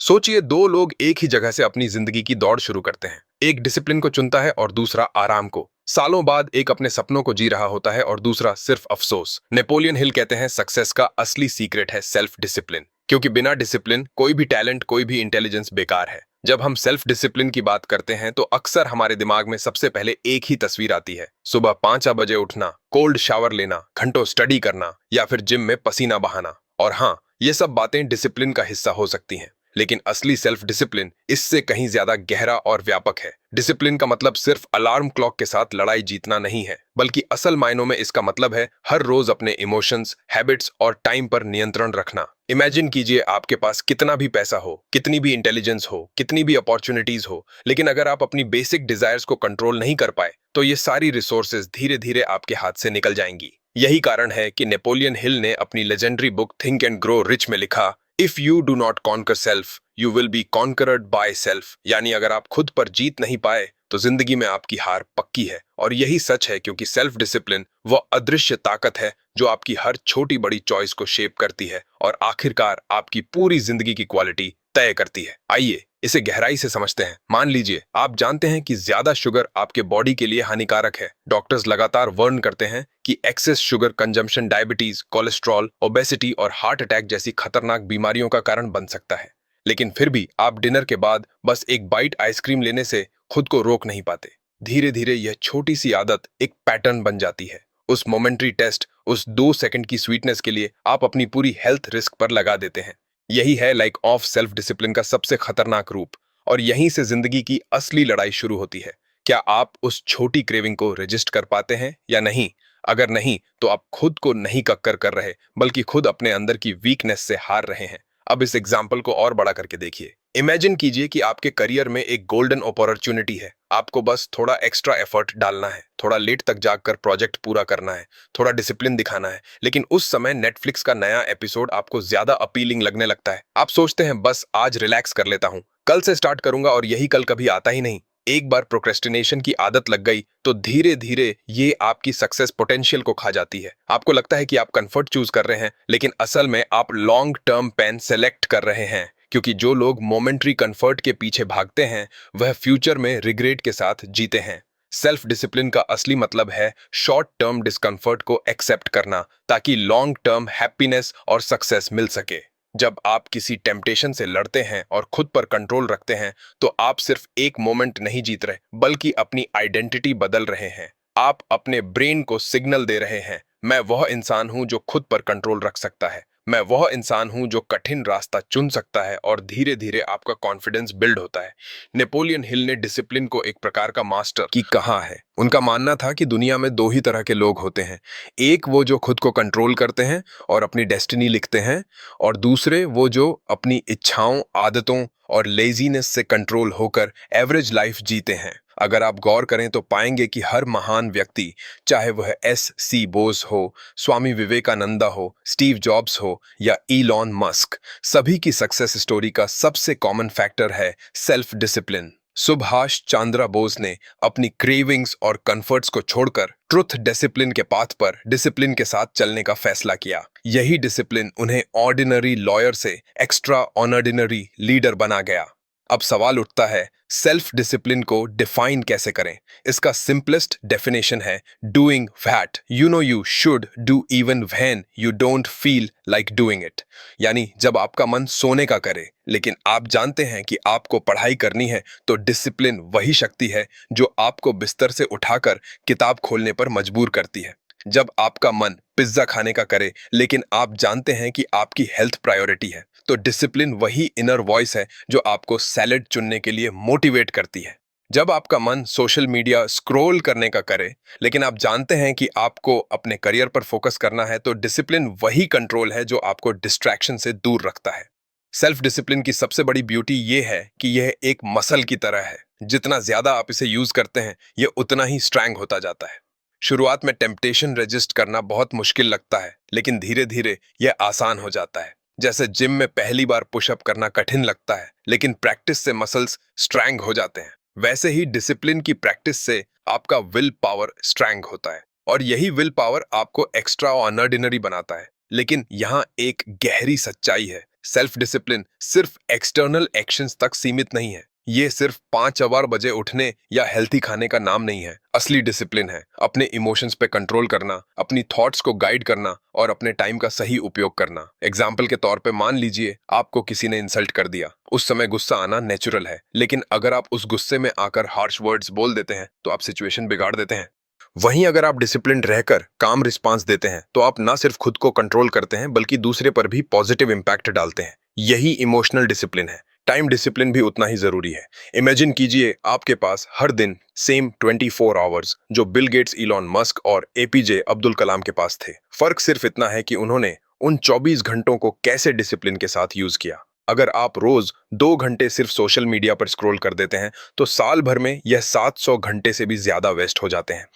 सोचिए दो लोग एक ही जगह से अपनी जिंदगी की दौड़ शुरू करते हैं। एक डिसिप्लिन को चुनता है और दूसरा आराम को। सालों बाद एक अपने सपनों को जी रहा होता है और दूसरा सिर्फ अफसोस। नेपोलियन हिल कहते हैं सक्सेस का असली सीक्रेट है सेल्फ डिसिप्लिन, क्योंकि बिना डिसिप्लिन कोई भी टैलेंट कोई भी इंटेलिजेंस बेकार है। जब हम सेल्फ डिसिप्लिन की बात करते हैं तो अक्सर हमारे दिमाग में सबसे पहले एक ही तस्वीर आती है, सुबह 5 बजे उठना, कोल्ड शावर लेना, घंटों स्टडी करना या फिर जिम में पसीना बहाना। और हाँ, ये सब बातें डिसिप्लिन का हिस्सा हो सकती हैं, लेकिन असली सेल्फ डिसिप्लिन इससे कहीं ज्यादा गहरा और व्यापक है। डिसिप्लिन का मतलब सिर्फ अलार्म क्लॉक के साथ लड़ाई जीतना नहीं है, बल्कि असल मायनों में इसका मतलब है हर रोज अपने इमोशंस, हैबिट्स और टाइम पर नियंत्रण रखना। इमेजिन कीजिए आपके पास कितना भी पैसा हो, कितनी भी इंटेलिजेंस हो, कितनी भी अपॉर्चुनिटीज हो, लेकिन अगर आप अपनी बेसिक डिजायर्स को कंट्रोल नहीं कर पाए तो ये सारी रिसोर्सेज धीरे धीरे आपके हाथ से निकल जाएंगी। यही कारण है कि नेपोलियन हिल ने अपनी legendary book think and grow rich में लिखा, if you do not conquer self you will be conquered by self. यानी अगर आप खुद पर जीत नहीं पाए तो जिंदगी में आपकी हार पक्की है। और यही सच है, क्योंकि सेल्फ डिसिप्लिन वह अदृश्य ताकत है जो आपकी हर छोटी बड़ी चॉइस को शेप करती है और आखिरकार आपकी पूरी जिंदगी की क्वालिटी तय करती है। आइए इसे गहराई से समझते हैं। मान लीजिए आप जानते हैं कि ज्यादा शुगर आपके बॉडी के लिए हानिकारक है। डॉक्टर्स लगातार वार्न करते हैं कि excess sugar consumption diabetes, cholesterol, obesity और हार्ट अटैक जैसी खतरनाक बीमारियों का कारण बन सकता है। लेकिन फिर भी आप डिनर के बाद बस एक बाइट आइसक्रीम लेने से खुद को रोक नहीं पाते। धीरे धीरे यह छोटी सी आदत एक पैटर्न बन जाती है। उस मोमेंट्री टेस्ट, उस 2 सेकंड की स्वीटनेस के लिए आप अपनी पूरी हेल्थ रिस्क पर लगा देते हैं। यही है लाइक ऑफ सेल्फ डिसिप्लिन का सबसे खतरनाक रूप। और यहीं से जिंदगी की असली लड़ाई शुरू होती है। क्या आप उस छोटी क्रेविंग को रजिस्ट कर पाते हैं या नहीं? अगर नहीं तो आप खुद को नहीं कक्कर कर रहे, बल्कि खुद अपने अंदर की वीकनेस से हार रहे हैं। अब इस एग्जाम्पल को और बड़ा करके देखिए। इमेजिन कीजिए कि आपके करियर में एक गोल्डन अपॉर्चुनिटी है। आपको बस थोड़ा एक्स्ट्रा एफर्ट डालना है, थोड़ा लेट तक जागकर प्रोजेक्ट पूरा करना है, थोड़ा डिसिप्लिन दिखाना है। लेकिन उस समय नेटफ्लिक्स का नया एपिसोड आपको ज्यादा अपीलिंग लगने लगता है। आप सोचते हैं बस आज रिलैक्स कर लेता हूं, कल से स्टार्ट करूंगा, और यही कल कभी आता ही नहीं। एक बार प्रोक्रेस्टिनेशन की आदत लग गई तो धीरे धीरे ये आपकी सक्सेस पोटेंशियल को खा जाती है। आपको लगता है कि आप कंफर्ट चूज कर रहे हैं, लेकिन असल में आप लॉन्ग टर्म पेन सेलेक्ट कर रहे हैं। क्योंकि जो लोग मोमेंट्री कंफर्ट के पीछे भागते हैं वह फ्यूचर में रिग्रेट के साथ जीते हैं। सेल्फ डिसिप्लिन का असली मतलब है शॉर्ट टर्म डिस्कंफर्ट को एक्सेप्ट करना, ताकि लॉन्ग टर्म हैप्पीनेस और सक्सेस मिल सके। जब आप किसी टेम्पटेशन से लड़ते हैं और खुद पर कंट्रोल रखते हैं तो आप सिर्फ एक मोमेंट नहीं जीत रहे, बल्कि अपनी आइडेंटिटी बदल रहे हैं। आप अपने ब्रेन को सिग्नल दे रहे हैं, मैं वह इंसान हूं जो खुद पर कंट्रोल रख सकता है, मैं वह इंसान हूं जो कठिन रास्ता चुन सकता है। और धीरे धीरे आपका कॉन्फिडेंस बिल्ड होता है। नेपोलियन हिल ने डिसिप्लिन को एक प्रकार का मास्टर की कहा है। उनका मानना था कि दुनिया में दो ही तरह के लोग होते हैं, एक वो जो खुद को कंट्रोल करते हैं और अपनी डेस्टिनी लिखते हैं, और दूसरे वो जो अपनी इच्छाओं, आदतों और लेजीनेस से कंट्रोल होकर एवरेज लाइफ जीते हैं। अगर आप गौर करें तो पाएंगे कि हर महान व्यक्ति, चाहे वह S.C. बोस हो, स्वामी विवेकानंदा हो, स्टीव जॉब्स हो या इलॉन मस्क, सभी की सक्सेस स्टोरी का सबसे कॉमन फैक्टर है सेल्फ डिसिप्लिन। सुभाष चंद्र बोस ने अपनी क्रेविंग्स और कंफर्ट्स को छोड़कर ट्रुथ डिसिप्लिन के पाथ पर डिसिप्लिन के साथ चलने का फैसला किया। यही डिसिप्लिन उन्हें ऑर्डिनरी लॉयर से एक्स्ट्रा ऑर्डिनरी लीडर बना गया। अब सवाल उठता है, सेल्फ डिसिप्लिन को डिफाइन कैसे करें? इसका सिंपलेस्ट डेफिनेशन है doing that you know you should do even when you don't feel like doing it. यानी जब आपका मन सोने का करे लेकिन आप जानते हैं कि आपको पढ़ाई करनी है, तो डिसिप्लिन वही शक्ति है जो आपको बिस्तर से उठाकर किताब खोलने पर मजबूर करती है। जब आपका मन पिज्जा खाने का करे लेकिन आप जानते हैं कि आपकी हेल्थ प्रायोरिटी है, तो डिसिप्लिन वही इनर वॉइस है जो आपको सैलेड चुनने के लिए मोटिवेट करती है। जब आपका मन सोशल मीडिया स्क्रॉल करने का करे लेकिन आप जानते हैं कि आपको अपने करियर पर फोकस करना है, तो डिसिप्लिन वही कंट्रोल है जो आपको डिस्ट्रैक्शन से दूर रखता है। सेल्फ डिसिप्लिन की सबसे बड़ी ब्यूटी ये है कि यह एक मसल की तरह है। जितना ज्यादा आप इसे यूज करते हैं यह उतना ही स्ट्रॉन्ग होता जाता है। शुरुआत में टेम्पटेशन रेजिस्ट करना बहुत मुश्किल लगता है, लेकिन धीरे धीरे यह आसान हो जाता है। जैसे जिम में पहली बार पुशअप करना कठिन लगता है, लेकिन प्रैक्टिस से मसल्स स्ट्रॉन्ग हो जाते हैं। वैसे ही डिसिप्लिन की प्रैक्टिस से आपका विल पावर स्ट्रॉन्ग होता है, और यही विल पावर आपको एक्स्ट्रा ऑर्डिनरी बनाता है। लेकिन यहाँ एक गहरी सच्चाई है, सेल्फ डिसिप्लिन सिर्फ एक्सटर्नल एक्शंस तक सीमित नहीं है। ये सिर्फ 5 बजे उठने या हेल्थी खाने का नाम नहीं है। असली डिसिप्लिन है अपने इमोशंस पे कंट्रोल करना, अपनी थॉट्स को गाइड करना और अपने टाइम का सही उपयोग करना। एग्जाम्पल के तौर पे मान लीजिए आपको किसी ने इंसल्ट कर दिया। उस समय गुस्सा आना नेचुरल है, लेकिन अगर आप उस गुस्से में आकर हार्श वर्ड्स बोल देते हैं तो आप सिचुएशन बिगाड़ देते हैं। वहीं अगर आप डिसिप्लिन रहकर काम रिस्पांस देते हैं तो आप ना सिर्फ खुद को कंट्रोल करते हैं बल्कि दूसरे पर भी पॉजिटिव इंपैक्ट डालते हैं। यही इमोशनल डिसिप्लिन है। टाइम डिसिप्लिन भी उतना ही जरूरी है। इमेजिन कीजिए आपके पास हर दिन सेम 24 आवर्स जो बिल गेट्स, इलॉन मस्क और एपीजे अब्दुल कलाम के पास थे। फर्क सिर्फ इतना है कि उन्होंने उन 24 घंटों को कैसे डिसिप्लिन के साथ यूज किया। अगर आप रोज 2 घंटे सिर्फ सोशल मीडिया पर स्क्रॉल कर देते हैं तो साल भर में यह 700 घंटे से भी ज्यादा वेस्ट हो जाते हैं।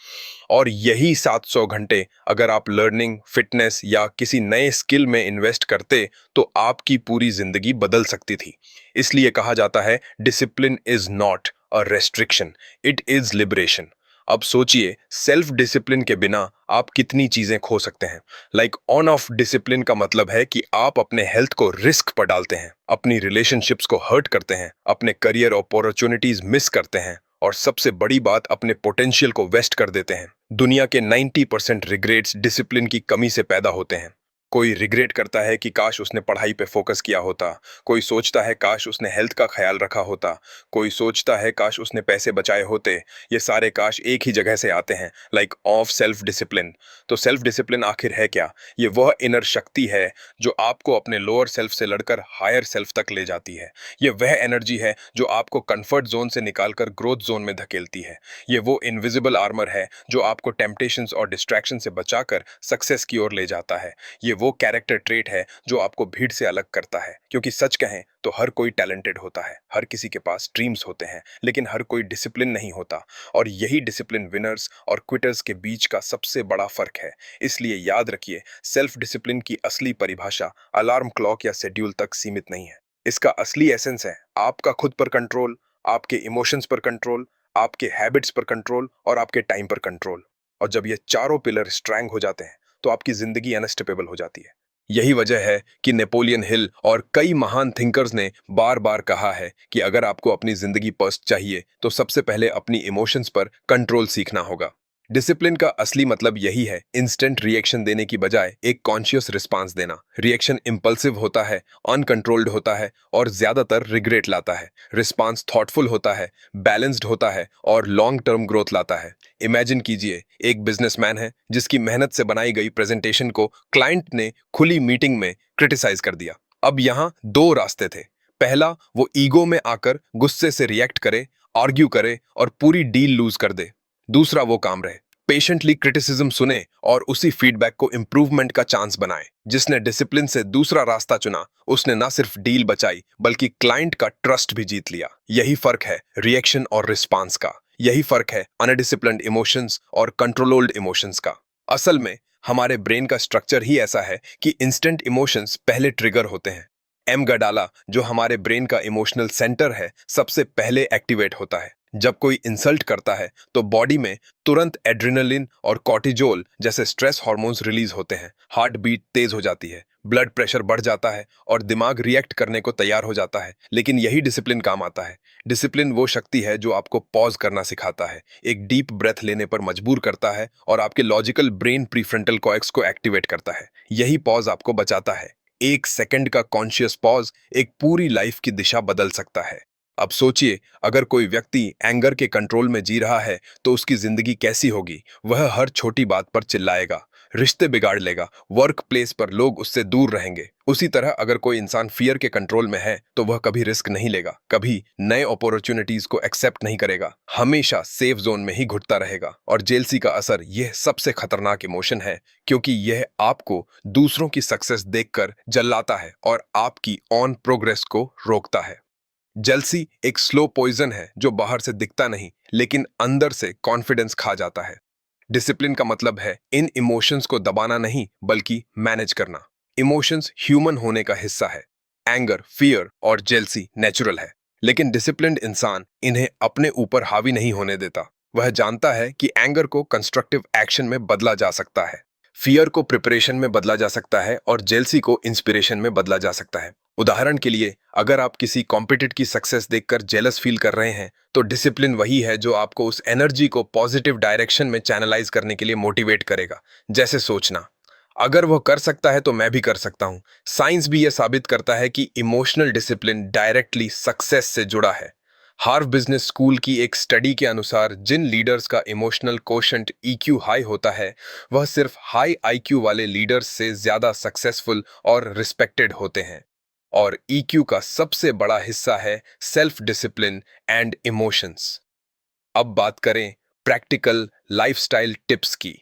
और यही 700 घंटे अगर आप लर्निंग, फिटनेस या किसी नए स्किल में इन्वेस्ट करते तो आपकी पूरी जिंदगी बदल सकती थी। इसलिए कहा जाता है discipline is not a restriction, it is liberation. अब सोचिए सेल्फ डिसिप्लिन के बिना आप कितनी चीजें खो सकते हैं। लाइक ऑन ऑफ डिसिप्लिन का मतलब है कि आप अपने हेल्थ को रिस्क पर डालते हैं, अपनी रिलेशनशिप्स को हर्ट करते हैं, अपने करियर अपॉर्चुनिटीज मिस करते हैं और सबसे बड़ी बात अपने पोटेंशियल को वेस्ट कर देते हैं। दुनिया के 90% रिग्रेट्स डिसिप्लिन की कमी से पैदा होते हैं। कोई रिग्रेट करता है कि काश उसने पढ़ाई पे फोकस किया होता, कोई सोचता है काश उसने हेल्थ का ख्याल रखा होता, कोई सोचता है काश उसने पैसे बचाए होते। ये सारे काश एक ही जगह से आते हैं, लाइक ऑफ सेल्फ डिसिप्लिन। तो सेल्फ डिसिप्लिन आखिर है क्या? ये वह इनर शक्ति है जो आपको अपने लोअर सेल्फ से लड़कर हायर सेल्फ तक ले जाती है। ये वह एनर्जी है जो आपको कंफर्ट जोन से निकालकर ग्रोथ जोन में धकेलती है। ये वो इनविजिबल आर्मर है जो आपको टेम्पटेशंस और डिस्ट्रैक्शन से बचाकर सक्सेस की ओर ले जाता है। ये वो कैरेक्टर ट्रेट है जो आपको भीड़ से अलग करता है। क्योंकि सच कहें तो हर कोई टैलेंटेड होता है, हर किसी के पास ड्रीम्स होते हैं, लेकिन हर कोई डिसिप्लिन नहीं होता। और यही डिसिप्लिन विनर्स और क्विटर्स के बीच का सबसे बड़ा फर्क है। इसलिए याद रखिए, सेल्फ डिसिप्लिन की असली परिभाषा अलार्म क्लॉक या शेड्यूल तक सीमित नहीं है। इसका असली एसेंस है आपका खुद पर कंट्रोल, आपके इमोशंस पर कंट्रोल, आपके हैबिट्स पर कंट्रोल और आपके टाइम पर कंट्रोल। और जब ये चारों पिलर स्ट्रैंग हो जाते हैं तो आपकी जिंदगी अनस्टेपेबल हो जाती है। यही वजह है कि नेपोलियन हिल और कई महान थिंकर्स ने बार बार कहा है कि अगर आपको अपनी जिंदगी पर्स्ट चाहिए तो सबसे पहले अपनी इमोशंस पर कंट्रोल सीखना होगा। डिसिप्लिन का असली मतलब यही है, इंस्टेंट रिएक्शन देने की बजाय एक कॉन्शियस रिस्पांस देना। रिएक्शन इम्पल्सिव होता है, अनकंट्रोल्ड होता है और ज्यादातर रिग्रेट लाता है। रिस्पांस थॉटफुल होता है, बैलेंस्ड होता है और लॉन्ग टर्म ग्रोथ लाता है। इमेजिन कीजिए एक बिजनेसमैन है जिसकी मेहनत से बनाई गई प्रेजेंटेशन को क्लाइंट ने खुली मीटिंग में क्रिटिसाइज कर दिया। अब यहाँ दो रास्ते थे। पहला, वो ईगो में आकर गुस्से से रिएक्ट करे, आर्ग्यू करे और पूरी डील लूज कर दे। दूसरा, वो काम रहे, पेशेंटली क्रिटिसिज्म सुने और उसी फीडबैक को इंप्रूवमेंट का चांस बनाए। जिसने डिसिप्लिन से दूसरा रास्ता चुना उसने ना सिर्फ डील बचाई बल्कि क्लाइंट का ट्रस्ट भी जीत लिया। यही फर्क है रिएक्शन और रिस्पांस का। यही फर्क है अनडिसिप्लिन्ड इमोशंस और कंट्रोल्ड इमोशंस का। असल में हमारे ब्रेन का स्ट्रक्चर ही ऐसा है कि इंस्टेंट इमोशंस पहले ट्रिगर होते हैं। एमगडाला, जो हमारे ब्रेन का इमोशनल सेंटर है, सबसे पहले एक्टिवेट होता है। जब कोई इंसल्ट करता है तो बॉडी में तुरंत एड्रेनलिन और कॉर्टिजोल जैसे स्ट्रेस हार्मोन्स रिलीज होते हैं। हार्ट बीट तेज हो जाती है, ब्लड प्रेशर बढ़ जाता है और दिमाग रिएक्ट करने को तैयार हो जाता है। लेकिन यही डिसिप्लिन काम आता है। डिसिप्लिन वो शक्ति है जो आपको पॉज करना सिखाता है, एक डीप ब्रेथ लेने पर मजबूर करता है और आपके लॉजिकल ब्रेन प्रीफ्रंटल कॉर्टेक्स को एक्टिवेट करता है। यही पॉज आपको बचाता है। 1 सेकंड का कॉन्शियस पॉज एक पूरी लाइफ की दिशा बदल सकता है। अब सोचिए, अगर कोई व्यक्ति एंगर के कंट्रोल में जी रहा है तो उसकी जिंदगी कैसी होगी। वह हर छोटी बात पर चिल्लाएगा, रिश्ते बिगाड़ लेगा, वर्क प्लेस पर लोग उससे दूर रहेंगे। उसी तरह अगर कोई इंसान फियर के कंट्रोल में है तो वह कभी रिस्क नहीं लेगा, कभी नए अपॉर्चुनिटीज को एक्सेप्ट नहीं करेगा, हमेशा सेफ जोन में ही घुटता रहेगा। और जेलसी का असर यह सबसे खतरनाक इमोशन है, क्योंकि यह आपको दूसरों की सक्सेस देखकर जलाता है और आपकी ऑन प्रोग्रेस को रोकता है। जेलसी एक स्लो पॉइजन है जो बाहर से दिखता नहीं लेकिन अंदर से कॉन्फिडेंस खा जाता है। डिसिप्लिन का मतलब है इन इमोशंस को दबाना नहीं बल्कि मैनेज करना। इमोशंस ह्यूमन होने का हिस्सा है। एंगर, फियर और जेलसी नेचुरल है, लेकिन डिसिप्लिन्ड इंसान इन्हें अपने ऊपर हावी नहीं होने देता। वह जानता है कि एंगर को कंस्ट्रक्टिव एक्शन में बदला जा सकता है, फियर को प्रिपरेशन में बदला जा सकता है और जेलसी को इंस्पिरेशन में बदला जा सकता है। उदाहरण के लिए, अगर आप किसी कॉम्पिटिटर की सक्सेस देखकर जेलस फील कर रहे हैं, तो डिसिप्लिन वही है जो आपको उस एनर्जी को पॉजिटिव डायरेक्शन में चैनलाइज करने के लिए मोटिवेट करेगा। जैसे सोचना, अगर वो कर सकता है तो मैं भी कर सकता हूं। साइंस भी यह साबित करता है कि इमोशनल डिसिप्लिन डायरेक्टली सक्सेस से जुड़ा है। हार्वर्ड बिजनेस स्कूल की एक स्टडी के अनुसार जिन लीडर्स का इमोशनल कोशेंट ईक्यू हाई होता है, वह सिर्फ हाई आईक्यू वाले लीडर्स से ज्यादा सक्सेसफुल और रिस्पेक्टेड होते हैं। और ईक्यू का सबसे बड़ा हिस्सा है सेल्फ डिसिप्लिन एंड इमोशंस। अब बात करें प्रैक्टिकल लाइफस्टाइल टिप्स की।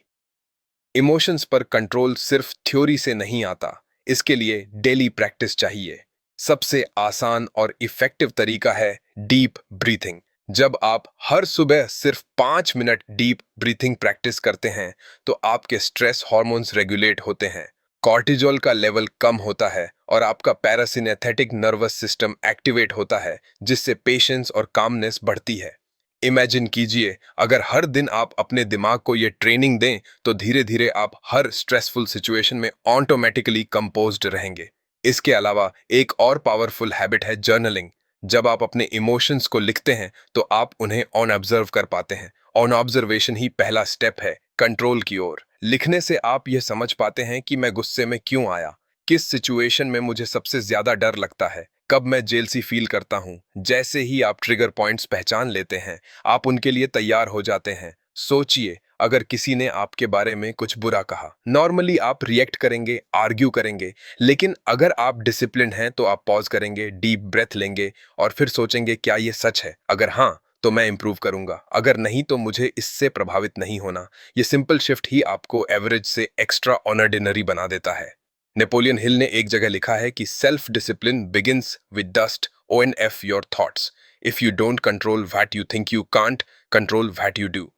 इमोशंस पर कंट्रोल सिर्फ थ्योरी से नहीं आता, इसके लिए डेली प्रैक्टिस चाहिए। सबसे आसान और इफेक्टिव तरीका है डीप ब्रीथिंग। जब आप हर सुबह सिर्फ 5 मिनट डीप ब्रीथिंग प्रैक्टिस करते हैं, तो आपके स्ट्रेस हार्मोन्स रेगुलेट होते हैं, कॉर्टिजोल का लेवल कम होता है और आपका पैरासिनेथेटिक नर्वस सिस्टम एक्टिवेट होता है, जिससे पेशेंस और कामनेस बढ़ती है। इमेजिन कीजिए, अगर हर दिन आप अपने दिमाग को ये ट्रेनिंग दें, तो धीरे धीरे आप हर स्ट्रेसफुल सिचुएशन में ऑटोमेटिकली कंपोज्ड रहेंगे। इसके अलावा एक और पावरफुल हैबिट है जर्नलिंग। जब आप अपने इमोशंस को लिखते हैं, तो आप उन्हें ऑन ऑब्जर्व कर पाते हैं। ऑन ऑब्जर्वेशन ही पहला स्टेप है कंट्रोल की ओर। लिखने से आप यह समझ पाते हैं कि मैं गुस्से में क्यों आया, किस सिचुएशन में मुझे सबसे ज्यादा डर लगता है, कब मैं जेलसी फील करता हूं। जैसे ही आप ट्रिगर पॉइंट्स पहचान लेते हैं, आप उनके लिए तैयार हो जाते हैं। सोचिए, अगर किसी ने आपके बारे में कुछ बुरा कहा, नॉर्मली आप रिएक्ट करेंगे, आर्ग्यू करेंगे। लेकिन अगर आप डिसिप्लिन हैं, तो आप पॉज करेंगे, डीप ब्रेथ लेंगे और फिर सोचेंगे, क्या ये सच है? अगर हाँ, तो मैं इंप्रूव करूंगा, अगर नहीं तो मुझे इससे प्रभावित नहीं होना। ये सिंपल शिफ्ट ही आपको एवरेज से एक्स्ट्रा ऑर्डिनरी बना देता है। नेपोलियन हिल ने एक जगह लिखा है कि self discipline begins with dust O N F your thoughts. If you don't control what you think, you can't control what you do.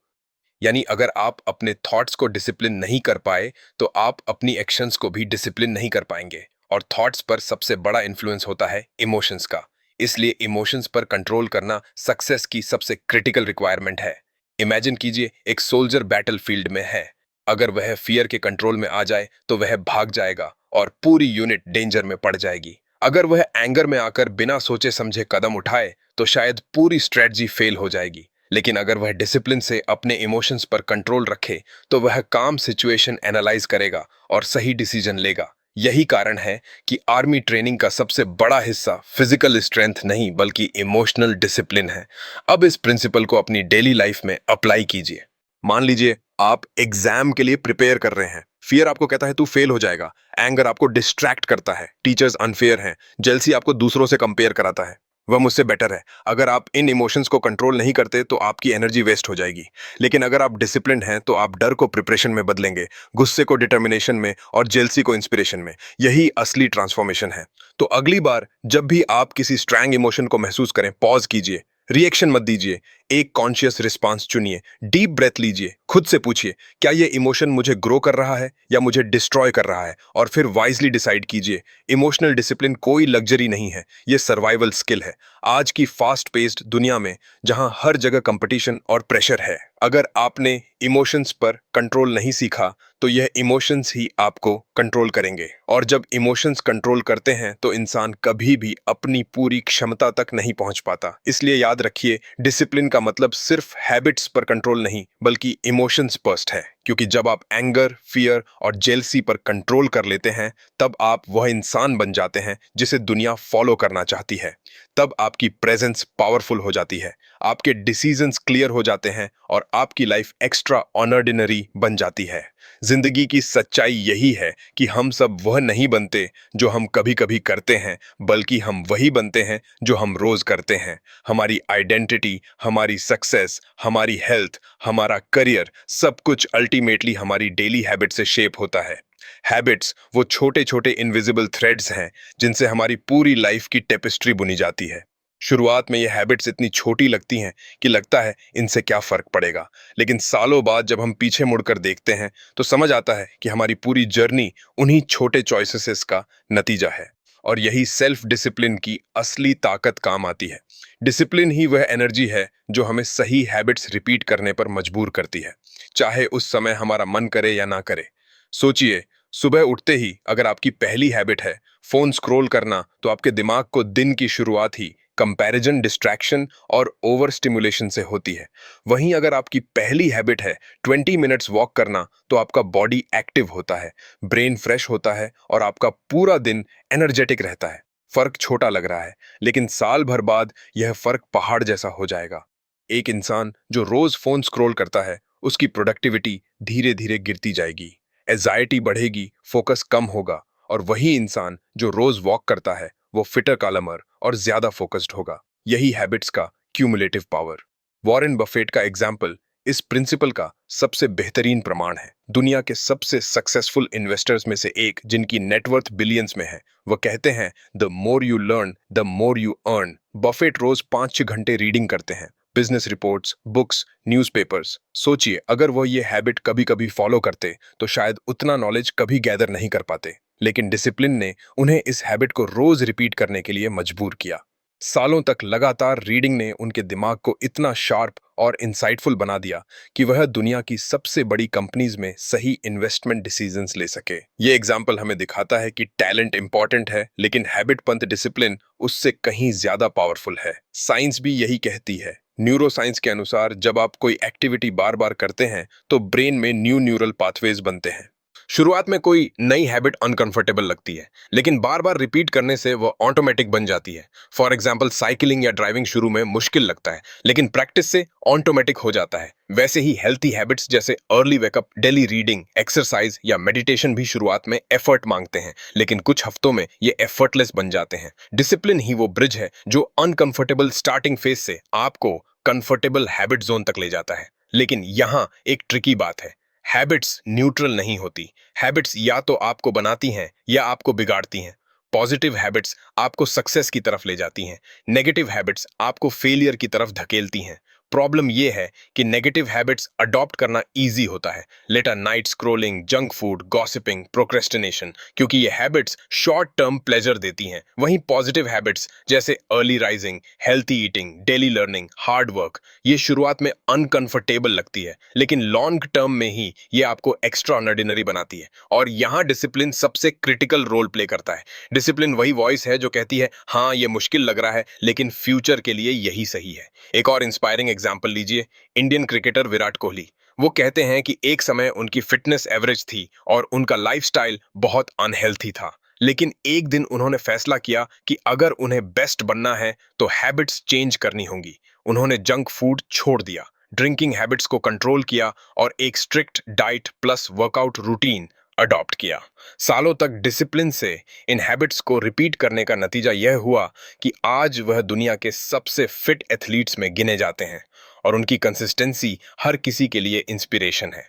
यानी अगर आप अपने थॉट्स को डिसिप्लिन नहीं कर पाए, तो आप अपनी एक्शंस को भी डिसिप्लिन नहीं कर पाएंगे। और थॉट्स पर सबसे बड़ा इन्फ्लुएंस होता है इमोशंस का। इसलिए इमोशंस पर कंट्रोल करना सक्सेस की सबसे क्रिटिकल रिक्वायरमेंट है। इमेजिन कीजिए, एक सोल्जर बैटल फील्ड में है। अगर वह फियर के कंट्रोल में आ जाए, तो वह भाग जाएगा और पूरी यूनिट डेंजर में पड़ जाएगी। अगर वह एंगर में आकर बिना सोचे समझे कदम उठाए, तो शायद पूरी स्ट्रेटजी फेल हो जाएगी। लेकिन अगर वह डिसिप्लिन से अपने इमोशंस पर कंट्रोल रखे, तो वह काम सिचुएशन एनालाइज करेगा और सही डिसीजन लेगा। यही कारण है कि आर्मी ट्रेनिंग का सबसे बड़ा हिस्सा फिजिकल स्ट्रेंथ नहीं, बल्कि इमोशनल डिसिप्लिन है। अब इस प्रिंसिपल को अपनी डेली लाइफ में अप्लाई कीजिए। मान लीजिए आप एग्जाम के लिए प्रिपेयर कर रहे हैं। फियर आपको कहता है तू फेल हो जाएगा, एंगर आपको डिस्ट्रैक्ट करता है, टीचर्स अनफेयर हैं, जेलसी आपको दूसरों से कंपेयर कराता है, वह मुझसे बेटर है। अगर आप इन इमोशंस को कंट्रोल नहीं करते, तो आपकी एनर्जी वेस्ट हो जाएगी। लेकिन अगर आप डिसिप्लिन हैं, तो आप डर को प्रिपरेशन में बदलेंगे, गुस्से को डिटर्मिनेशन में और जेलसी को इंस्पिरेशन में। यही असली ट्रांसफॉर्मेशन है। तो अगली बार जब भी आप किसी स्ट्रॉन्ग इमोशन को महसूस करें, पॉज कीजिए, रिएक्शन मत दीजिए, एक कॉन्शियस रिस्पांस चुनिए, डीप ब्रेथ लीजिए, खुद से पूछिए, क्या ये इमोशन मुझे ग्रो कर रहा है या मुझे डिस्ट्रॉय कर रहा है? और फिर वाइजली डिसाइड कीजिए। इमोशनल डिसिप्लिन कोई लग्जरी नहीं है, ये सर्वाइवल स्किल है। आज की फास्ट पेस्ड दुनिया में, जहां हर जगह कंपटीशन और प्रेशर है, अगर आपने इमोशंस पर कंट्रोल नहीं सीखा, तो यह इमोशंस ही आपको कंट्रोल करेंगे। और जब इमोशंस कंट्रोल करते हैं, तो इंसान कभी भी अपनी पूरी क्षमता तक नहीं पहुंच पाता। इसलिए याद रखिए, डिसिप्लिन का मतलब सिर्फ हैबिट्स पर कंट्रोल नहीं, बल्कि इमोशंस फर्स्ट है। क्योंकि जब आप एंगर, फियर और जेलसी पर कंट्रोल कर लेते हैं, तब आप वह इंसान बन जाते हैं जिसे दुनिया फॉलो करना चाहती है। तब आपकी प्रेजेंस पावरफुल हो जाती है, आपके डिसीजंस क्लियर हो जाते हैं और आपकी लाइफ एक्स्ट्रा ऑर्डिनरी बन जाती है। जिंदगी की सच्चाई यही है कि हम सब वह नहीं बनते जो हम कभी कभी करते हैं, बल्कि हम वही बनते हैं जो हम रोज करते हैं। हमारी आइडेंटिटी, हमारी सक्सेस, हमारी हेल्थ, हमारा करियर, सब कुछ अल्टीमेटली हमारी डेली हैबिट से शेप होता है। हैबिट्स वो छोटे छोटे इनविजिबल थ्रेड्स हैं जिनसे हमारी पूरी लाइफ की टेपेस्ट्री बुनी जाती है। शुरुआत में ये हैबिट्स इतनी छोटी लगती हैं कि लगता है इनसे क्या फर्क पड़ेगा। लेकिन सालों बाद जब हम पीछे मुड़कर देखते हैं, तो समझ आता है कि हमारी पूरी जर्नी उन्हीं छोटे चॉइसेस का नतीजा है। और यही सेल्फ डिसिप्लिन की असली ताकत काम आती है। डिसिप्लिन ही वह एनर्जी है जो हमें सही हैबिट्स रिपीट करने पर मजबूर करती है, चाहे उस समय हमारा मन करे या ना करे। सोचिए, सुबह उठते ही अगर आपकी पहली हैबिट है फोन स्क्रॉल करना तो आपके दिमाग को दिन की शुरुआत ही कंपैरिजन, डिस्ट्रैक्शन और ओवर स्टिमुलेशन से होती है। वहीं अगर आपकी पहली हैबिट है 20 मिनट्स वॉक करना, तो आपका बॉडी एक्टिव होता है, ब्रेन फ्रेश होता है और आपका पूरा दिन एनर्जेटिक रहता है। फर्क छोटा लग रहा है, लेकिन साल भर बाद यह फर्क पहाड़ जैसा हो जाएगा। एक इंसान जो रोज फोन स्क्रॉल करता है, उसकी प्रोडक्टिविटी धीरे धीरे गिरती जाएगी, एजाइटी बढ़ेगी, फोकस कम होगा। और वही इंसान जो रोज वॉक करता है, वो फिटर, कालमर और ज्यादा फोकस्ड होगा। यही हैबिट्स का क्यूमुलेटिव पावर। वॉरेन बफेट का एग्जाम्पल इस प्रिंसिपल का सबसे बेहतरीन प्रमाण है। दुनिया के सबसे सक्सेसफुल इन्वेस्टर्स में से एक, जिनकी नेटवर्थ बिलियंस में है, वो कहते हैं, the more you learn the more you earn. Buffett रोज 5-6 घंटे रीडिंग करते हैं, बिजनेस रिपोर्ट्स, बुक्स, न्यूज़पेपर्स। सोचिए, अगर वो ये हैबिट कभी कभी फॉलो करते तो शायद उतना नॉलेज कभी गैदर नहीं कर पाते। लेकिन डिसिप्लिन ने उन्हें इस हैबिट को रोज रिपीट करने के लिए मजबूर किया। सालों तक लगातार रीडिंग ने उनके दिमाग को इतना शार्प और इंसाइटफुल बना दिया कि वह दुनिया की सबसे बड़ी कंपनीज में सही इन्वेस्टमेंट डिसीजंस ले सके। ये एग्जाम्पल हमें दिखाता है कि टैलेंट इंपॉर्टेंट है, लेकिन हैबिट पंथ डिसिप्लिन उससे कहीं ज्यादा पावरफुल है। साइंस भी यही कहती है। न्यूरो साइंस के अनुसार जब आप कोई एक्टिविटी बार बार करते हैं, तो ब्रेन में न्यू न्यूरल पाथवेज बनते हैं। शुरुआत में कोई नई हैबिट अनकंफर्टेबल लगती है, लेकिन बार बार रिपीट करने से वह ऑटोमेटिक बन जाती है। फॉर एग्जाम्पल, साइकिलिंग या ड्राइविंग शुरू में मुश्किल लगता है, लेकिन प्रैक्टिस से ऑटोमेटिक हो जाता है। वैसे ही हेल्थी हैबिट्स जैसे early wake up, daily reading, exercise या मेडिटेशन भी शुरुआत में एफर्ट मांगते हैं, लेकिन कुछ हफ्तों में ये एफर्टलेस बन जाते हैं। डिसिप्लिन ही वो ब्रिज है जो अनकंफर्टेबल स्टार्टिंग फेज से आपको कंफर्टेबल हैबिट जोन तक ले जाता है। लेकिन यहाँ एक ट्रिकी बात है, हैबिट्स न्यूट्रल नहीं होती। हैबिट्स या तो आपको बनाती हैं या आपको बिगाड़ती हैं। पॉजिटिव हैबिट्स आपको सक्सेस की तरफ ले जाती हैं, नेगेटिव हैबिट्स आपको फेलियर की तरफ धकेलती हैं। प्रॉब्लम यह है कि नेगेटिव हैबिट्स अडॉप्ट करना इजी होता है, late night scrolling, junk food, gossiping, procrastination, क्योंकि ये हैबिट्स शॉर्ट टर्म प्लेजर देती हैं। वहीं पॉजिटिव हैबिट्स जैसे early rising, healthy eating, daily learning, hard work, ये शुरुआत में अनकंफर्टेबल लगती है, लेकिन लॉन्ग टर्म में ही ये आपको एक्स्ट्रा ऑर्डिनरी बनाती है। और यहाँ डिसिप्लिन सबसे क्रिटिकल रोल प्ले करता है। डिसिप्लिन वही वॉइस है जो कहती है, हाँ ये मुश्किल लग रहा है, लेकिन फ्यूचर के लिए यही सही है। एक और इंस्पायरिंग एग्जाम्पल लीजिए, इंडियन क्रिकेटर विराट कोहली। वो कहते हैं कि एक समय उनकी फिटनेस एवरेज थी और उनका लाइफस्टाइल बहुत अनहेल्थी था, लेकिन एक दिन उन्होंने फैसला किया कि अगर उन्हें बेस्ट बनना है तो हैबिट्स चेंज करनी होंगी। उन्होंने जंक फूड छोड़ दिया, ड्रिंकिंग हैबिट्स को कंट्रोल किया और एक strict diet plus workout routine adopt किया। सालों तक डिसिप्लिन से इन हैबिट्स को रिपीट करने का नतीजा यह हुआ कि आज वह दुनिया के सबसे फिट एथलीट्स में गिने जाते हैं और उनकी कंसिस्टेंसी हर किसी के लिए इंस्पिरेशन है।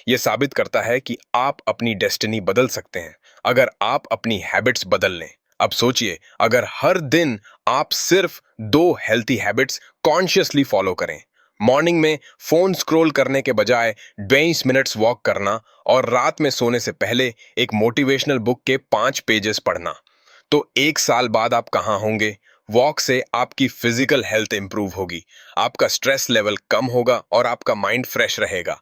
यह साबित करता है कि आप अपनी डेस्टिनी बदल सकते हैं अगर आप अपनी हैबिट्स बदल लें। अब सोचिए, अगर हर दिन आप सिर्फ 2 हेल्थी हैबिट्स कॉन्शियसली फॉलो करें, मॉर्निंग में फोन स्क्रॉल करने के बजाय 20 मिनट्स वॉक करना और रात में सोने से पहले एक मोटिवेशनल बुक के 5 पेजेस पढ़ना, तो 1 साल बाद आप कहाँ होंगे? वॉक से आपकी फिजिकल हेल्थ इंप्रूव होगी, आपका स्ट्रेस लेवल कम होगा और आपका माइंड फ्रेश रहेगा।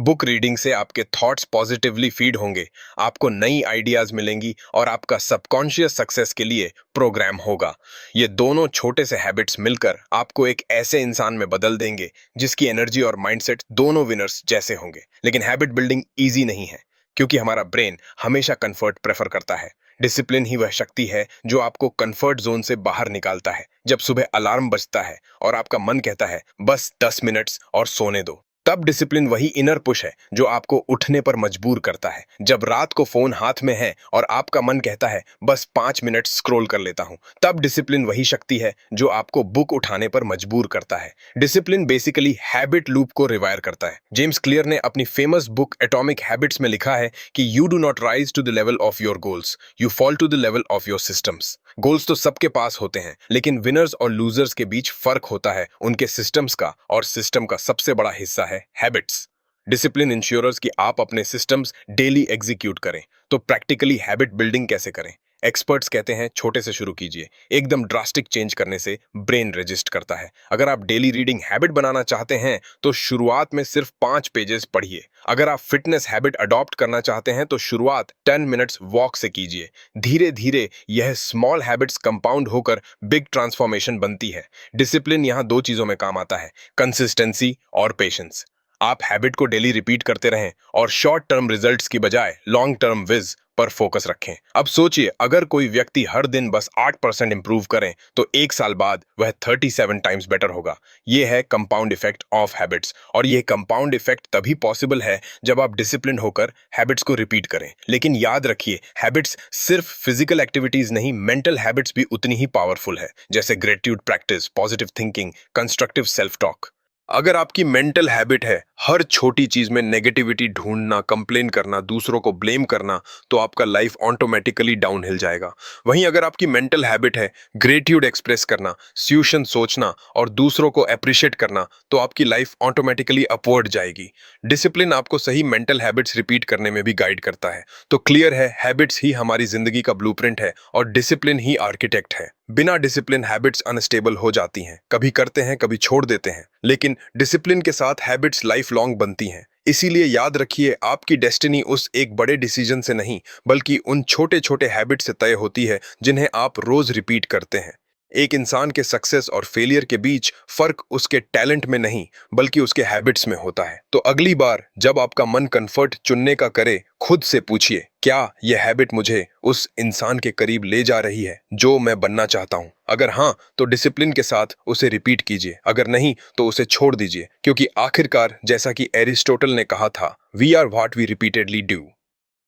बुक रीडिंग से आपके थॉट्स पॉजिटिवली फीड होंगे, आपको नई आइडियाज मिलेंगी और आपका सबकॉन्शियस सक्सेस के लिए प्रोग्राम होगा। ये दोनों छोटे से हैबिट्स मिलकर आपको एक ऐसे इंसान में बदल देंगे जिसकी एनर्जी और माइंडसेट दोनों विनर्स जैसे होंगे। लेकिन हैबिट बिल्डिंग ईजी नहीं है, क्योंकि हमारा ब्रेन हमेशा कंफर्ट प्रेफर करता है। डिसिप्लिन ही वह शक्ति है जो आपको कंफर्ट जोन से बाहर निकालता है। जब सुबह अलार्म बजता है और आपका मन कहता है बस 10 मिनट्स और सोने दो, तब डिसिप्लिन वही इनर पुश है जो आपको उठने पर मजबूर करता है। जब रात को फोन हाथ में है और आपका मन कहता है बस 5 मिनट स्क्रॉल कर लेता हूं, तब डिसिप्लिन वही शक्ति है जो आपको बुक उठाने पर मजबूर करता है। डिसिप्लिन बेसिकली हैबिट लूप को रिवायर करता है। जेम्स क्लियर ने अपनी फेमस बुक एटॉमिक हैबिट्स में लिखा है कि you do not rise to the level of your goals, you fall to the level of your systems. Goals तो सबके पास होते हैं, लेकिन विनर्स और लूजर्स के बीच फर्क होता है उनके सिस्टम्स का, और सिस्टम का सबसे बड़ा हिस्सा है हैबिट्स। डिसिप्लिन इंश्योर्स कि आप अपने सिस्टम्स डेली एग्जीक्यूट करें। तो प्रैक्टिकली हैबिट बिल्डिंग कैसे करें? एक्सपर्ट्स कहते हैं छोटे से शुरू कीजिए, एकदम ड्रास्टिक चेंज करने से ब्रेन रजिस्ट करता है। अगर आप डेली रीडिंग हैबिट बनाना चाहते हैं तो शुरुआत में सिर्फ 5 पेजेस पढ़िए। अगर आप फिटनेस हैबिट अडॉप्ट करना चाहते हैं तो शुरुआत 10 मिनट्स वॉक से कीजिए। धीरे धीरे यह स्मॉल हैबिट्स कंपाउंड होकर बिग ट्रांसफॉर्मेशन बनती है। डिसिप्लिन यहाँ दो चीजों में काम आता है, कंसिस्टेंसी और पेशेंस। आप हैबिट को डेली रिपीट करते रहें और शॉर्ट टर्म रिजल्ट्स की बजाय लॉन्ग टर्म विज पर फोकस रखें। अब सोचिए, अगर कोई व्यक्ति हर दिन बस 8% इंप्रूव करें तो 1 साल बाद वह 37 टाइम्स बेटर होगा। यह है कंपाउंड इफेक्ट ऑफ हैबिट्स, और यह कंपाउंड इफेक्ट तभी पॉसिबल है जब आप डिसिप्लिन होकर हैबिट्स को रिपीट करें। लेकिन याद रखिए, हैबिट्स सिर्फ फिजिकल एक्टिविटीज नहीं, मेंटल हैबिट्स भी उतनी ही पावरफुल है, जैसे gratitude practice, positive thinking, constructive self talk. अगर आपकी मेंटल हैबिट है हर छोटी चीज में नेगेटिविटी ढूंढना, कंप्लेन करना, दूसरों को ब्लेम करना, तो आपका लाइफ ऑटोमेटिकली डाउनहिल जाएगा। वहीं अगर आपकी मेंटल हैबिट है ग्रेटिट्यूड एक्सप्रेस करना, सॉल्यूशन सोचना और दूसरों को अप्रिशिएट करना, तो आपकी लाइफ ऑटोमेटिकली अपवर्ड जाएगी। डिसिप्लिन आपको सही मेंटल हैबिट्स रिपीट करने में भी गाइड करता है। तो क्लियर है, हैबिट्स ही हमारी जिंदगी का ब्लूप्रिंट है और डिसिप्लिन ही आर्किटेक्ट है। बिना डिसिप्लिन हैबिट्स अनस्टेबल हो जाती हैं, कभी करते हैं कभी छोड़ देते हैं, लेकिन डिसिप्लिन के साथ हैबिट्स लाइफ लॉन्ग बनती हैं। इसीलिए याद रखिए, आपकी डेस्टिनी उस एक बड़े डिसीजन से नहीं बल्कि उन छोटे छोटे हैबिट से तय होती है जिन्हें आप रोज रिपीट करते हैं। एक इंसान के सक्सेस और फेलियर के बीच फर्क उसके टैलेंट में नहीं बल्कि उसके हैबिट्स में होता है। तो अगली बार जब आपका मन कंफर्ट चुनने का करे, खुद से पूछिए, क्या यह हैबिट मुझे उस इंसान के करीब ले जा रही है जो मैं बनना चाहता हूं? अगर हाँ, तो डिसिप्लिन के साथ उसे रिपीट कीजिए, अगर नहीं तो उसे छोड़ दीजिए, क्योंकि आखिरकार जैसा कि एरिस्टोटल ने कहा था, we are what we repeatedly do.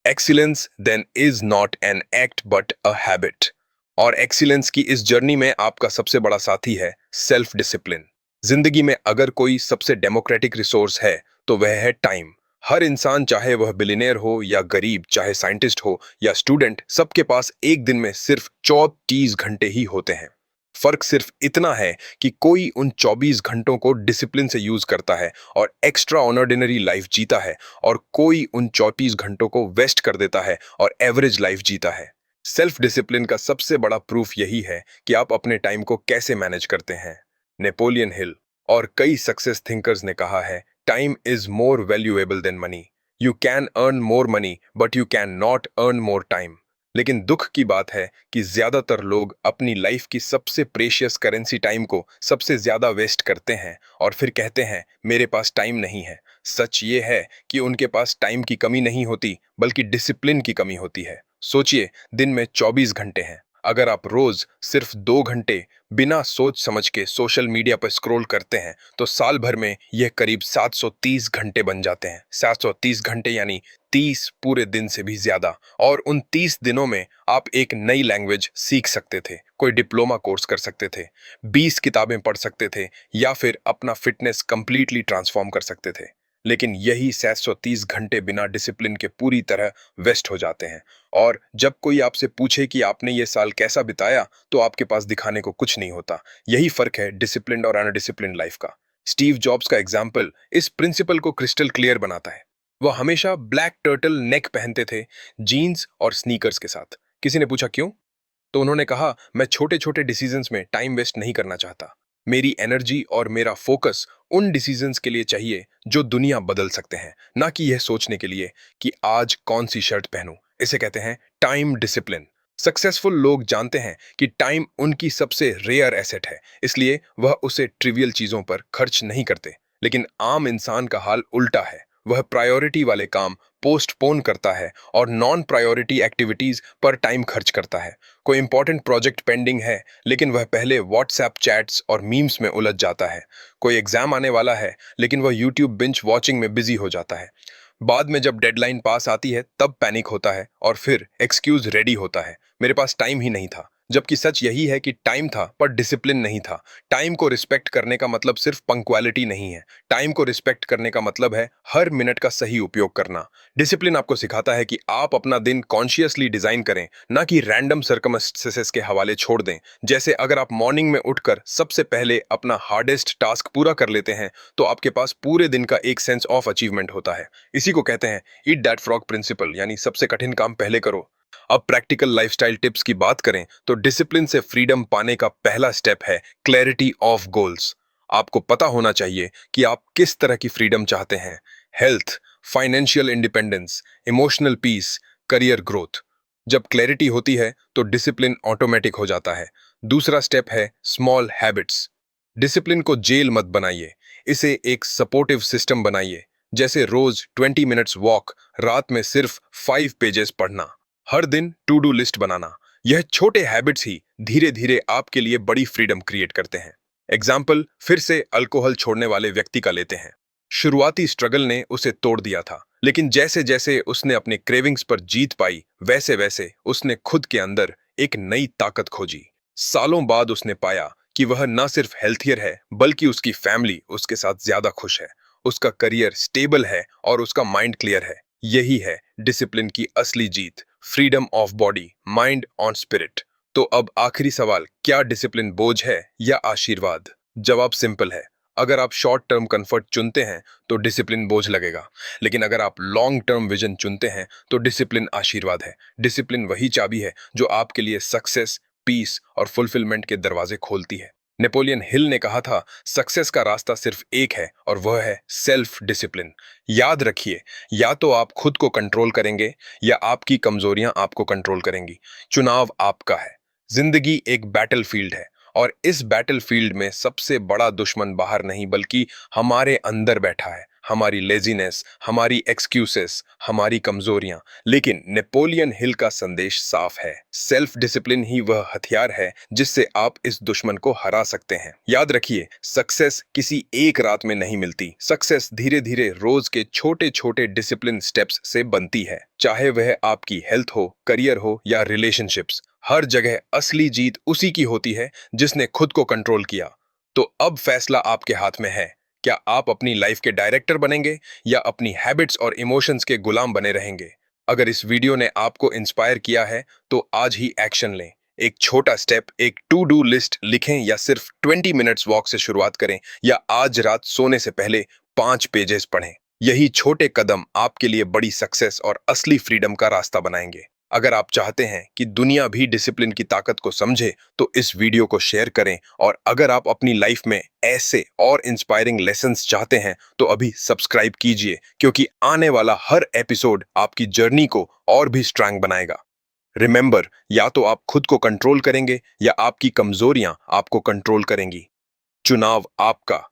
Excellence then is not an act but a habit. और एक्सीलेंस की इस जर्नी में आपका सबसे बड़ा साथी है सेल्फ डिसिप्लिन। जिंदगी में अगर कोई सबसे डेमोक्रेटिक रिसोर्स है तो वह है टाइम। हर इंसान, चाहे वह बिलियनियर हो या गरीब, चाहे साइंटिस्ट हो या स्टूडेंट, सबके पास एक दिन में सिर्फ 34 घंटे ही होते हैं। फर्क सिर्फ इतना है कि कोई उन 24 घंटों को डिसिप्लिन से यूज करता है और एक्स्ट्रा ऑर्डिनरी लाइफ जीता है, और कोई उन 24 घंटों को वेस्ट कर देता है और एवरेज लाइफ जीता है। सेल्फ डिसिप्लिन का सबसे बड़ा प्रूफ यही है कि आप अपने टाइम को कैसे मैनेज करते हैं। नेपोलियन हिल और कई सक्सेस थिंकर्स ने कहा है, time is more valuable then money. You can earn more money but you can not earn more time. लेकिन दुख की बात है कि ज्यादातर लोग अपनी लाइफ की सबसे प्रेशियस करेंसी टाइम को सबसे ज्यादा वेस्ट करते हैं और फिर कहते हैं, मेरे पास टाइम नहीं है। सच ये है कि उनके पास टाइम की कमी नहीं होती बल्कि डिसिप्लिन की कमी होती है। सोचिए, दिन में 24 घंटे हैं। अगर आप रोज सिर्फ 2 घंटे बिना सोच समझ के सोशल मीडिया पर स्क्रॉल करते हैं तो साल भर में यह करीब 730 घंटे बन जाते हैं। 730 घंटे यानी 30 पूरे दिन से भी ज्यादा। और उन 30 दिनों में आप एक नई लैंग्वेज सीख सकते थे, कोई डिप्लोमा कोर्स कर सकते थे, 20 किताबें पढ़ सकते थे, या फिर अपना फिटनेस कंप्लीटली ट्रांसफॉर्म कर सकते थे। लेकिन यही 730 घंटे बिना डिसिप्लिन के पूरी तरह वेस्ट हो जाते हैं। और जब कोई आपसे पूछे कि आपने ये साल कैसा बिताया, तो आपके पास दिखाने को कुछ नहीं होता। यही फर्क है डिसिप्लिन और अनडिसिप्लिन लाइफ का। स्टीव जॉब्स का एग्जाम्पल इस प्रिंसिपल को क्रिस्टल क्लियर बनाता है। वह हमेशा ब्लैक टर्टल नेक पहनते थे, जीन्स और स्नीकर्स के साथ। किसी ने पूछा क्यों, तो उन्होंने कहा, मैं छोटे छोटे डिसीजंस में टाइम वेस्ट नहीं करना चाहता। मेरी एनर्जी और मेरा फोकस उन डिसीजंस के लिए चाहिए जो दुनिया बदल सकते हैं, ना कि यह सोचने के लिए कि आज कौन सी शर्ट पहनूं। इसे कहते हैं टाइम डिसिप्लिन। सक्सेसफुल लोग जानते हैं कि टाइम उनकी सबसे रेयर एसेट है, इसलिए वह उसे ट्रिवियल चीजों पर खर्च नहीं करते। लेकिन आम इंसान का हाल उल्टा है। वह प्रायोरिटी वाले काम पोस्टपोन करता है और नॉन प्रायोरिटी एक्टिविटीज पर टाइम खर्च करता है। कोई इंपॉर्टेंट प्रोजेक्ट पेंडिंग है लेकिन वह पहले व्हाट्सएप चैट्स और मीम्स में उलझ जाता है। कोई एग्जाम आने वाला है लेकिन वह यूट्यूब बिंज वॉचिंग में बिजी हो जाता है। बाद में जब डेडलाइन पास आती है तब पैनिक होता है और फिर एक्सक्यूज रेडी होता है, मेरे पास टाइम ही नहीं था। जबकि सच यही है कि टाइम था पर डिसिप्लिन नहीं था। टाइम को रिस्पेक्ट करने का मतलब सिर्फ पंक्चुअलिटी नहीं है। टाइम को रिस्पेक्ट करने का मतलब है हर मिनट का सही उपयोग करना। डिसिप्लिन आपको सिखाता है कि आप अपना दिन कॉन्शियसली डिजाइन करें, ना कि रैंडम सर्कमस्टेंसेस के हवाले छोड़ दें। जैसे अगर आप मॉर्निंग में उठकर सबसे पहले अपना हार्डेस्ट टास्क पूरा कर लेते हैं तो आपके पास पूरे दिन का एक सेंस ऑफ अचीवमेंट होता है। इसी को कहते हैं ईट दैट फ्रॉग प्रिंसिपल, यानी सबसे कठिन काम पहले करो अब प्रैक्टिकल लाइफस्टाइल टिप्स की बात करें तो डिसिप्लिन से फ्रीडम पाने का पहला स्टेप है क्लैरिटी ऑफ गोल्स। आपको पता होना चाहिए कि आप किस तरह की फ्रीडम चाहते हैं। Health, financial independence, emotional peace, career growth. जब क्लैरिटी होती है तो डिसिप्लिन ऑटोमेटिक हो जाता है। दूसरा स्टेप है स्मॉल हैबिट्स। डिसिप्लिन को जेल मत बनाइए, इसे एक सपोर्टिव सिस्टम बनाइए। जैसे रोज 20 मिनट्स वॉक, रात में सिर्फ 5 पेजेस पढ़ना, हर दिन टू डू लिस्ट बनाना। यह छोटे हैबिट्स ही धीरे धीरे आपके लिए बड़ी फ्रीडम क्रिएट करते हैं। एग्जाम्पल फिर से अल्कोहल छोड़ने वाले व्यक्ति का लेते हैं। शुरुआती स्ट्रगल ने उसे तोड़ दिया था, लेकिन जैसे जैसे उसने अपने क्रेविंग्स पर जीत पाई, वैसे वैसे उसने खुद के अंदर एक नई ताकत खोजी। सालों बाद उसने पाया कि वह न सिर्फ हेल्थियर है, बल्कि उसकी फैमिली उसके साथ ज्यादा खुश है, उसका करियर स्टेबल है और उसका माइंड क्लियर है। यही है डिसिप्लिन की असली जीत, freedom of body, mind on spirit. तो अब आखिरी सवाल, क्या डिसिप्लिन बोझ है या आशीर्वाद? जवाब सिंपल है। अगर आप शॉर्ट टर्म कंफर्ट चुनते हैं तो डिसिप्लिन बोझ लगेगा, लेकिन अगर आप लॉन्ग टर्म विजन चुनते हैं तो डिसिप्लिन आशीर्वाद है। डिसिप्लिन वही चाबी है जो आपके लिए सक्सेस, पीस और फुलफिलमेंट के दरवाजे खोलती है। नेपोलियन हिल ने कहा था, सक्सेस का रास्ता सिर्फ एक है और वह है सेल्फ डिसिप्लिन। याद रखिए, या तो आप खुद को कंट्रोल करेंगे या आपकी कमजोरियां आपको कंट्रोल करेंगी। चुनाव आपका है। जिंदगी एक बैटलफील्ड है और इस बैटलफील्ड में सबसे बड़ा दुश्मन बाहर नहीं बल्कि हमारे अंदर बैठा है। हमारी लेजीनेस, हमारी एक्सक्यूसेस, हमारी कमजोरियां। लेकिन नेपोलियन हिल का संदेश साफ है, सेल्फ डिसिप्लिन ही वह हथियार है जिससे आप इस दुश्मन को हरा सकते हैं। याद रखिए, सक्सेस किसी एक रात में नहीं मिलती। सक्सेस धीरे धीरे रोज के छोटे छोटे डिसिप्लिन स्टेप्स से बनती है। चाहे वह आपकी हेल्थ हो, करियर हो या रिलेशनशिप्स, हर जगह असली जीत उसी की होती है जिसने खुद को कंट्रोल किया। तो अब फैसला आपके हाथ में है। क्या आप अपनी लाइफ के डायरेक्टर बनेंगे या अपनी हैबिट्स और इमोशंस के गुलाम बने रहेंगे? अगर इस वीडियो ने आपको इंस्पायर किया है तो आज ही एक्शन लें। एक छोटा स्टेप, एक टू डू लिस्ट लिखें या सिर्फ 20 मिनट्स वॉक से शुरुआत करें, या आज रात सोने से पहले 5 पेजेस पढ़ें। यही छोटे कदम आपके लिए बड़ी सक्सेस और असली फ्रीडम का रास्ता बनाएंगे। अगर आप चाहते हैं कि दुनिया भी डिसिप्लिन की ताकत को समझे तो इस वीडियो को शेयर करें, और अगर आप अपनी लाइफ में ऐसे और इंस्पायरिंग लेसन्स चाहते हैं तो अभी सब्सक्राइब कीजिए, क्योंकि आने वाला हर एपिसोड आपकी जर्नी को और भी स्ट्रांग बनाएगा। रिमेंबर, या तो आप खुद को कंट्रोल करेंगे या आपकी कमजोरियां आपको कंट्रोल करेंगी। चुनाव आपका।